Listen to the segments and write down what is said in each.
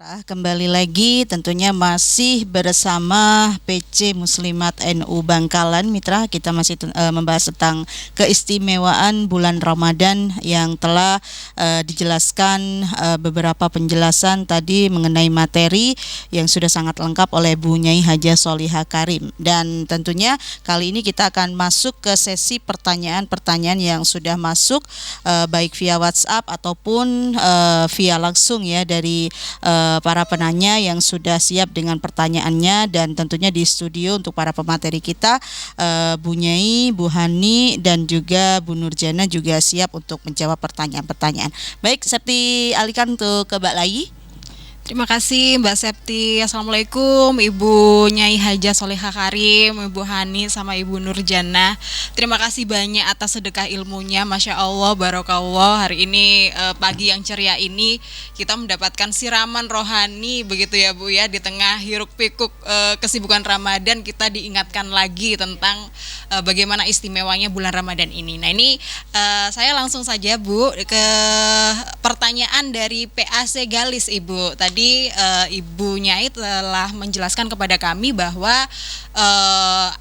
Kembali lagi tentunya masih bersama PC Muslimat NU Bangkalan. Mitra, kita masih membahas tentang keistimewaan bulan Ramadan yang telah dijelaskan beberapa penjelasan tadi mengenai materi yang sudah sangat lengkap oleh Bu Nyai Hajah Solihah Karim. Dan tentunya kali ini kita akan masuk ke sesi pertanyaan-pertanyaan yang sudah masuk baik via WhatsApp ataupun via langsung ya dari para penanya yang sudah siap dengan pertanyaannya. Dan tentunya di studio untuk para pemateri kita Bu Nyai, Bu Hani dan juga Bu Nurjana juga siap untuk menjawab pertanyaan-pertanyaan. Baik, Septi alihkan untuk ke Mbak Lai. Terima kasih Mbak Septi. Assalamualaikum Ibu Nyai Hajah Solihah Karim, Ibu Hani sama Ibu Nurjana. Terima kasih banyak atas sedekah ilmunya. Masya Allah, barokallah. Hari ini pagi yang ceria ini kita mendapatkan siraman rohani begitu ya Bu ya. Di tengah hiruk pikuk kesibukan Ramadan, kita diingatkan lagi tentang bagaimana istimewanya bulan Ramadan ini. Nah ini saya langsung saja Bu ke pertanyaan dari PAC Galis Ibu. Tadi Ibu Nyai telah menjelaskan kepada kami bahwa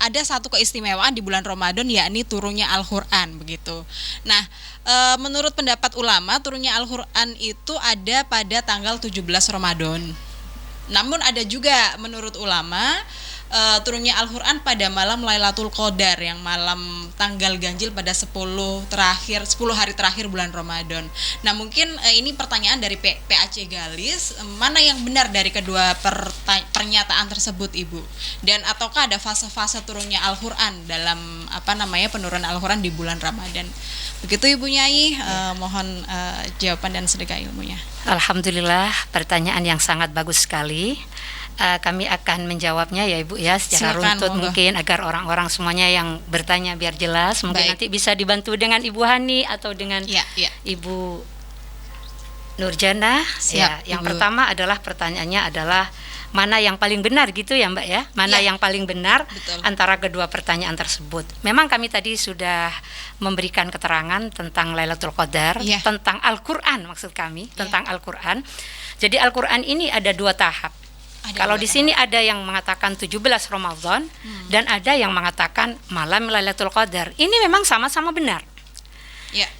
ada satu keistimewaan di bulan Ramadan, yakni turunnya Al-Quran begitu. Nah, menurut pendapat ulama, turunnya Al-Quran itu ada pada tanggal 17 Ramadan. Namun ada juga menurut ulama turunnya Al-Quran pada malam Lailatul Qadar, yang malam tanggal ganjil pada 10 hari terakhir bulan Ramadan. Nah mungkin ini pertanyaan dari PAC Galis, mana yang benar dari kedua pernyataan tersebut Ibu? Dan ataukah ada fase-fase turunnya Al-Quran dalam penurunan Al-Quran di bulan Ramadan? Begitu Ibu Nyai, mohon jawaban dan sedekah ilmunya. Alhamdulillah, pertanyaan yang sangat bagus sekali. Kami akan menjawabnya ya Ibu ya secara runtut mungkin agar orang-orang semuanya yang bertanya biar jelas. Mungkin nanti bisa dibantu dengan Ibu Hani atau dengan Ibu Nurjana. Yang pertama adalah pertanyaannya adalah mana yang paling benar gitu ya Mbak ya. Mana yang paling benar antara kedua pertanyaan tersebut. Memang kami tadi sudah memberikan keterangan tentang Lailatul Qadar, tentang Al-Quran maksud kami, tentang Al-Quran. Jadi Al-Quran ini ada dua tahap. Kalau di sini ada yang mengatakan 17 Ramadan dan ada yang mengatakan malam Lailatul Qadar. Ini memang sama-sama benar.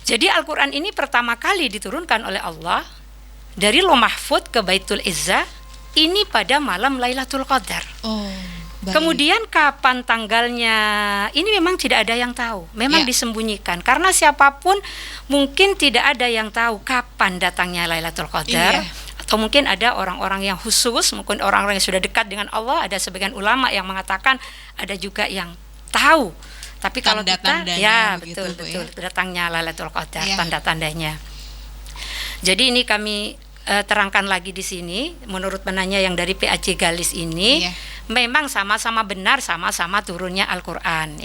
Jadi Al-Quran ini pertama kali diturunkan oleh Allah dari Lauh Mahfuz ke Baitul Izzah ini pada malam Lailatul Qadar. Kemudian kapan tanggalnya ini memang tidak ada yang tahu, memang disembunyikan karena siapapun mungkin tidak ada yang tahu kapan datangnya Lailatul Qadar. Atau mungkin ada orang-orang yang khusus, mungkin orang-orang yang sudah dekat dengan Allah. Ada sebagian ulama yang mengatakan ada juga yang tahu. Tapi kalau kita betul datangnya Lailatul Qadar, tanda-tandanya. Jadi ini kami terangkan lagi di sini. Menurut penanya yang dari PAC Galis ini, memang sama-sama benar, sama-sama turunnya Al-Quran.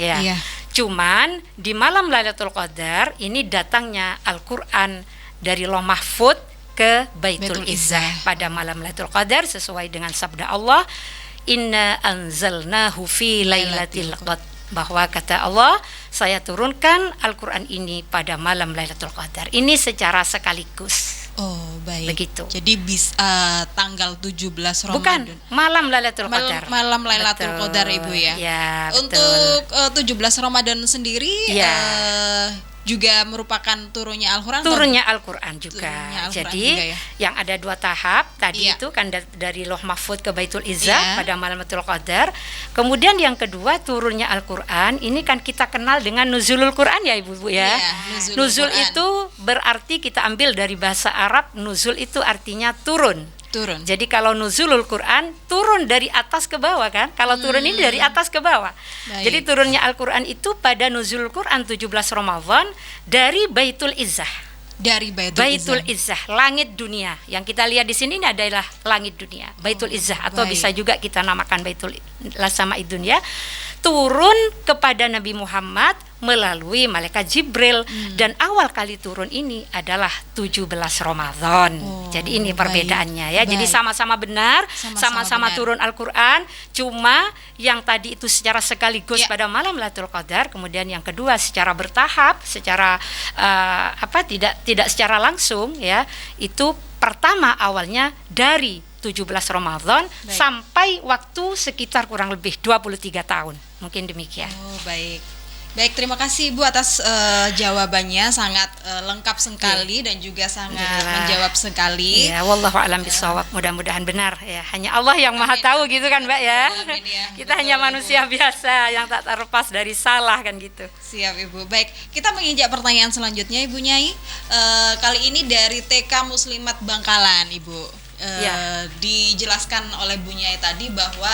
Cuman di malam Lailatul Qadar ini datangnya Al-Quran dari Lauh Mahfuz ke Baitul Izzah pada malam Lailatul Qadar sesuai dengan sabda Allah, inna anzalnahu fi lailatul qadar, bahwa kata Allah, saya turunkan Al-Quran ini pada malam Lailatul Qadar. Ini secara sekaligus. Begitu. Jadi tanggal 17 Ramadan. Bukan, malam Lailatul Qadar. Malam Lailatul Qadar Ibu ya. Untuk 17 Ramadan sendiri juga merupakan turunnya Al-Quran? Turunnya Al-Quran juga. Jadi yang ada dua tahap tadi itu kan dari Lauh Mahfuz ke Baitul Izzah pada malam Lailatul Qadar. Kemudian yang kedua turunnya Al-Quran. Ini kan kita kenal dengan nuzulul Quran ya Ibu ya. Nuzul itu berarti kita ambil dari bahasa Arab, nuzul itu artinya turun. Jadi kalau nuzulul Quran turun dari atas ke bawah kan? Kalau turun ini dari atas ke bawah. Jadi turunnya Al-Quran itu pada nuzulul Quran 17 Ramadan dari Baitul Izzah. Dari Baitul Izzah, langit dunia. Yang kita lihat di sini ini adalah langit dunia, Baitul Izzah atau bisa juga kita namakan Baitul Sama'i Dunya. Turun kepada Nabi Muhammad melalui malaikat Jibril dan awal kali turun ini adalah 17 Ramadan. Jadi ini perbedaannya ya. Jadi sama-sama benar, sama-sama turun Al-Quran, cuma yang tadi itu secara sekaligus pada malam Lailatul Qadar, kemudian yang kedua secara bertahap, secara tidak secara langsung ya. Itu pertama awalnya dari 17 Ramadan sampai waktu sekitar kurang lebih 23 tahun. Mungkin demikian. Oh, baik. Baik, terima kasih Ibu atas jawabannya, sangat lengkap sekali dan juga sangat menjawab sekali. Ya, wallahu a'lam bishawab. Mudah-mudahan benar ya. Hanya Allah yang Maha tahu gitu kan, Mbak ya. Amin, ya. Kita betul, hanya manusia biasa yang tak terlepas dari salah kan gitu. Siap Ibu. Baik, kita menginjak pertanyaan selanjutnya Ibu Nyai. Kali ini dari TK Muslimat Bangkalan, Ibu. Dijelaskan oleh Bu Nyai tadi bahwa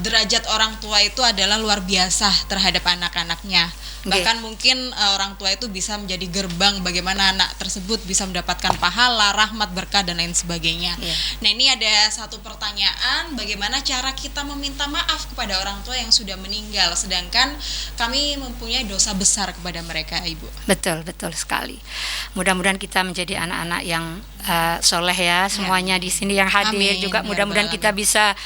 derajat orang tua itu adalah luar biasa terhadap anak-anaknya. Bahkan mungkin orang tua itu bisa menjadi gerbang bagaimana anak tersebut bisa mendapatkan pahala, rahmat, berkah dan lain sebagainya. Nah, ini ada satu pertanyaan, bagaimana cara kita meminta maaf kepada orang tua yang sudah meninggal sedangkan kami mempunyai dosa besar kepada mereka, Ibu. Betul sekali. Mudah-mudahan kita menjadi anak-anak yang soleh ya, semuanya di sini yang hadir. Amin. Juga mudah-mudahan kita bisa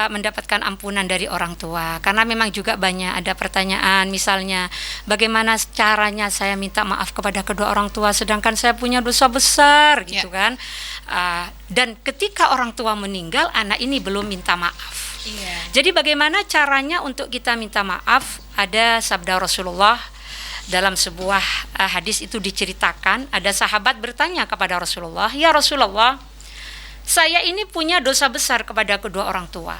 mendapatkan ampunan dari orang tua. Karena memang juga banyak ada pertanyaan, misalnya bagaimana caranya saya minta maaf kepada kedua orang tua sedangkan saya punya dosa besar gitu kan. Dan ketika orang tua meninggal, anak ini belum minta maaf. Jadi bagaimana caranya untuk kita minta maaf? Ada sabda Rasulullah dalam sebuah hadis itu diceritakan, ada sahabat bertanya kepada Rasulullah, "Ya Rasulullah, saya ini punya dosa besar kepada kedua orang tua.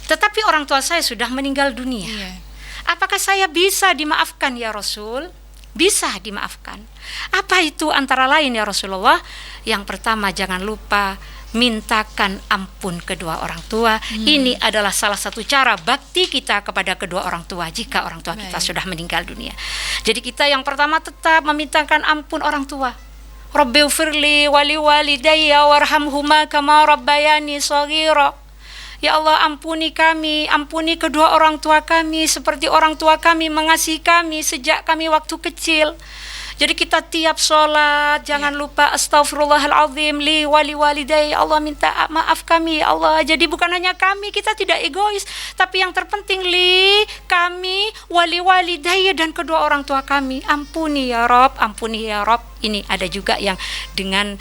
Tetapi orang tua saya sudah meninggal dunia. Apakah saya bisa dimaafkan ya Rasul?" Bisa dimaafkan. Apa itu antara lain ya Rasulullah? Yang pertama, jangan lupa mintakan ampun kedua orang tua. Ini adalah salah satu cara bakti kita kepada kedua orang tua jika orang tua kita sudah meninggal dunia. Jadi kita yang pertama tetap memintakan ampun orang tua. Rabbighfirli wali walidayya warhamhuma kama rabbayani shaghira. Ya Allah, ampuni kami, ampuni kedua orang tua kami seperti orang tua kami mengasihi kami sejak kami waktu kecil. Jadi kita tiap sholat jangan lupa astaghfirullahaladzim li wali waliday, Allah minta maaf kami ya Allah. Jadi bukan hanya kami, kita tidak egois, tapi yang terpenting li kami wali waliday dan kedua orang tua kami. Ampuni ya Rob, ampuni ya Rob. Ini ada juga yang dengan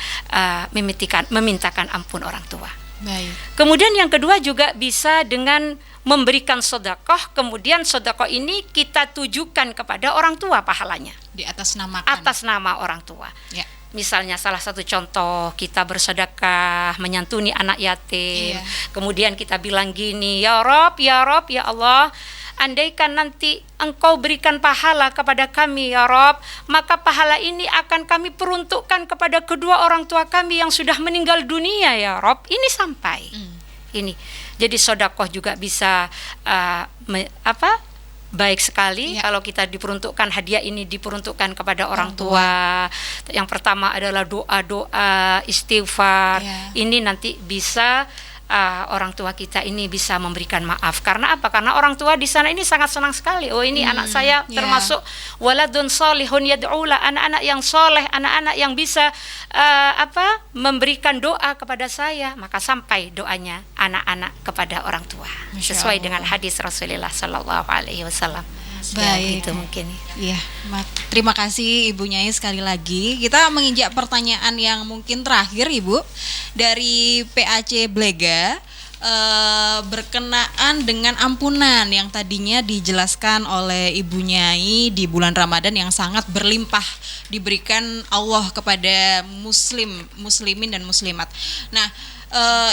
memintakan ampun orang tua. Baik. Kemudian yang kedua juga bisa dengan memberikan sedekah, kemudian sedekah ini kita tujukan kepada orang tua pahalanya. Diatasnamakan. Atas nama orang tua. Misalnya salah satu contoh, kita bersedekah menyantuni anak yatim. Kemudian kita bilang gini, ya Rob, ya Allah, andaikan nanti Engkau berikan pahala kepada kami ya Rob, maka pahala ini akan kami peruntukkan kepada kedua orang tua kami yang sudah meninggal dunia ya Rob. Ini sampai ini. Jadi sedekah juga bisa baik sekali kalau kita diperuntukkan, hadiah ini diperuntukkan kepada orang tua. Yang pertama adalah doa-doa istighfar. Ini nanti bisa orang tua kita ini bisa memberikan maaf. Karena apa? Karena orang tua di sana ini sangat senang sekali. Oh, ini anak saya termasuk waladun solihun yad'ula, anak-anak yang soleh, anak-anak yang bisa memberikan doa kepada saya. Maka sampai doanya anak-anak kepada orang tua sesuai dengan hadis Rasulullah Sallallahu Alaihi Wasallam. Baik, itu mungkin. Terima kasih Ibu Nyai sekali lagi. Kita menginjak pertanyaan yang mungkin terakhir Ibu dari PAC Blega, berkenaan dengan ampunan yang tadinya dijelaskan oleh Ibu Nyai di bulan Ramadan yang sangat berlimpah diberikan Allah kepada muslimin dan muslimat. Nah,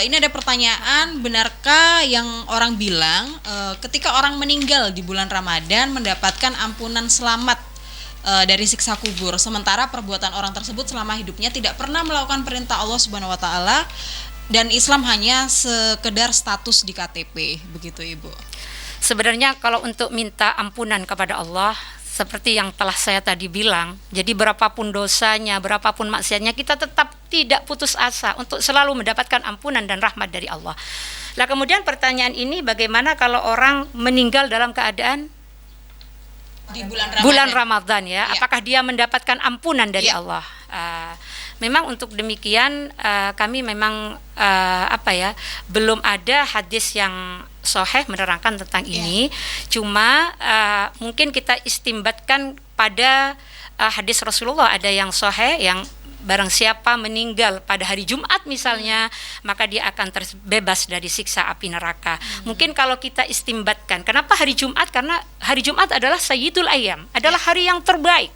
ini ada pertanyaan, benarkah yang orang bilang ketika orang meninggal di bulan Ramadan mendapatkan ampunan selamat dari siksa kubur, sementara perbuatan orang tersebut selama hidupnya tidak pernah melakukan perintah Allah Subhanahu wa taala dan Islam hanya sekedar status di KTP, begitu Ibu? Sebenarnya kalau untuk minta ampunan kepada Allah, seperti yang telah saya tadi bilang, jadi berapapun dosanya, berapapun maksiatnya, kita tetap tidak putus asa untuk selalu mendapatkan ampunan dan rahmat dari Allah. Nah, kemudian pertanyaan ini, bagaimana kalau orang meninggal dalam keadaan di bulan Ramadan ya? Apakah dia mendapatkan ampunan dari Allah? Memang untuk demikian kami memang belum ada hadis yang sahih menerangkan tentang ini. Cuma mungkin kita istimbatkan pada hadis Rasulullah ada yang sahih yang barang siapa meninggal pada hari Jumat misalnya, maka dia akan terbebas dari siksa api neraka. Mungkin kalau kita istimbatkan, kenapa hari Jumat? Karena hari Jumat adalah Sayyidul Ayyam, adalah hari yang terbaik.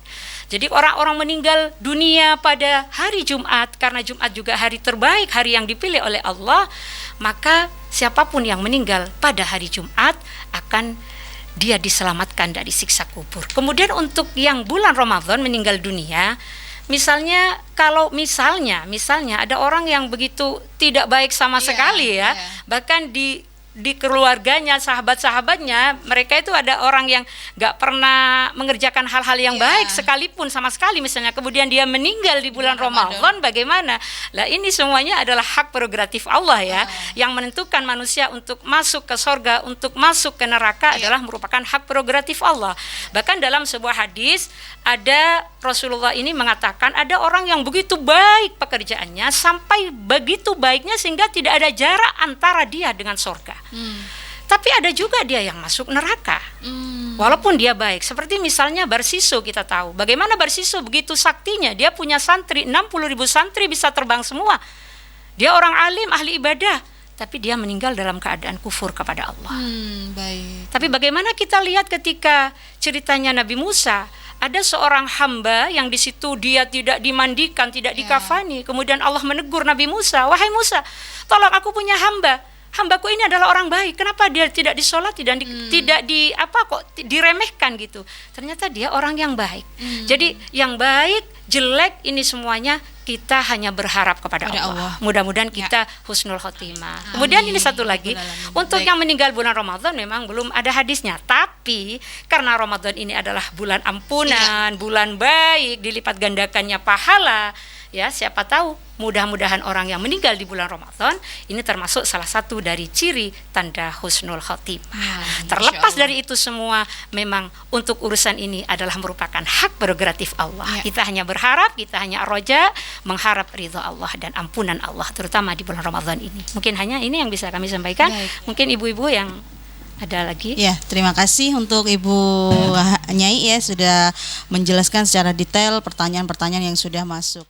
Jadi orang-orang meninggal dunia pada hari Jumat, karena Jumat juga hari terbaik, hari yang dipilih oleh Allah, maka siapapun yang meninggal pada hari Jumat akan dia diselamatkan dari siksa kubur. Kemudian untuk yang bulan Ramadan meninggal dunia, misalnya kalau misalnya ada orang yang begitu tidak baik sama sekali ya, bahkan di keluarganya, sahabat-sahabatnya, mereka itu ada orang yang gak pernah mengerjakan hal-hal yang baik sekalipun sama sekali misalnya, kemudian dia meninggal di bulan Ramadan, bagaimana? Lah ini semuanya adalah hak prerogatif Allah ya, yang menentukan manusia untuk masuk ke sorga, untuk masuk ke neraka adalah merupakan hak prerogatif Allah. Bahkan dalam sebuah hadis ada Rasulullah ini mengatakan ada orang yang begitu baik pekerjaannya, sampai begitu baiknya sehingga tidak ada jarak antara dia dengan sorga. Tapi ada juga dia yang masuk neraka walaupun dia baik. Seperti misalnya Barsiso, kita tahu bagaimana Barsiso begitu saktinya, dia punya santri 60.000 santri bisa terbang semua, dia orang alim, ahli ibadah, tapi dia meninggal dalam keadaan kufur kepada Allah. Baik. Tapi bagaimana kita lihat ketika ceritanya Nabi Musa, ada seorang hamba yang di situ dia tidak dimandikan, tidak dikafani, kemudian Allah menegur Nabi Musa, wahai Musa, tolong, aku punya hambaku ini adalah orang baik, kenapa dia tidak disolat, tidak diremehkan gitu. Ternyata dia orang yang baik. Jadi yang baik, jelek, ini semuanya kita hanya berharap kepada Allah. Mudah-mudahan kita husnul khotimah. Kemudian ini satu lagi, untuk yang meninggal bulan Ramadan memang belum ada hadisnya, tapi karena Ramadan ini adalah bulan ampunan, bulan baik, dilipat gandakannya pahala. Ya, siapa tahu mudah-mudahan orang yang meninggal di bulan Ramadan ini termasuk salah satu dari ciri tanda husnul khotimah. Terlepas dari itu semua, memang untuk urusan ini adalah merupakan hak prerogatif Allah. Kita hanya berharap, kita hanya roja, mengharap ridha Allah dan ampunan Allah, terutama di bulan Ramadan ini. Mungkin hanya ini yang bisa kami sampaikan. Mungkin ibu-ibu yang ada lagi. Ya, terima kasih untuk Ibu Nyai ya, sudah menjelaskan secara detail pertanyaan-pertanyaan yang sudah masuk.